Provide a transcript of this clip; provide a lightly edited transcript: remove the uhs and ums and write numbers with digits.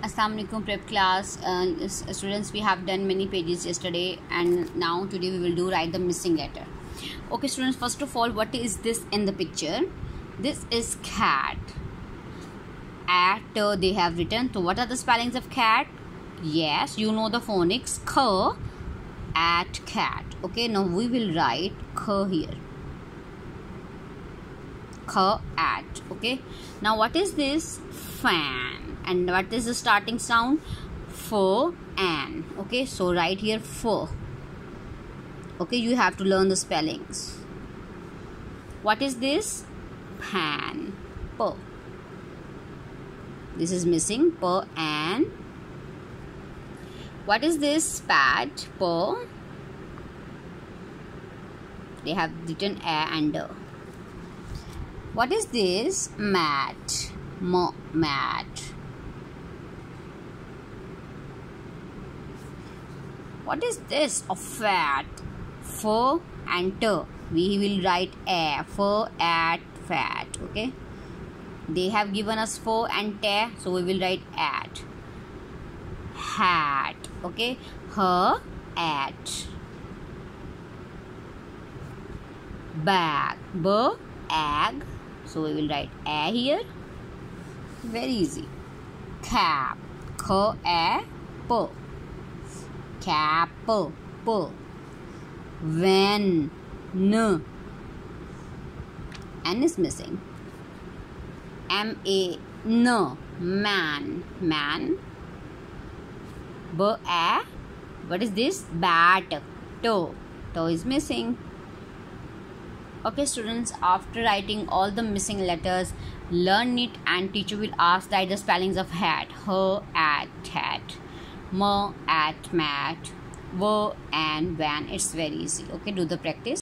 Assalamu alaikum prep class. Students, we have done many pages yesterday and now today we will do write the missing letter. Okay students, first of all, what is this in the picture? This is cat. They have written. So what are the spellings of cat? Yes, you know the phonics. K at cat. Okay, now we will write k here. K at. Okay, now what is this? Fan. And what is the starting sound? F an. Okay, so right here f. Okay, you have to learn the spellings. What is this? Pan. P. This is missing. P an. What is this? Pat. P. They have written a and a. What is this? Mat. Mat. What is this? A fat. F and T. We will write a. F at fat. Okay. They have given us f and t, so we will write at. Hat. Okay. H at. Bag. B ag. So we will write a here. Very easy. Cap. K a p. Cap. P. When. N. N is missing. M a n. Man. Man. B a. What is this? Bat. Toe. Toe is missing. Okay students, after writing all the missing letters, learn it and teacher will ask that the spellings of hat. H at hat. M at mat. W and van. It's very easy. Okay, do the practice.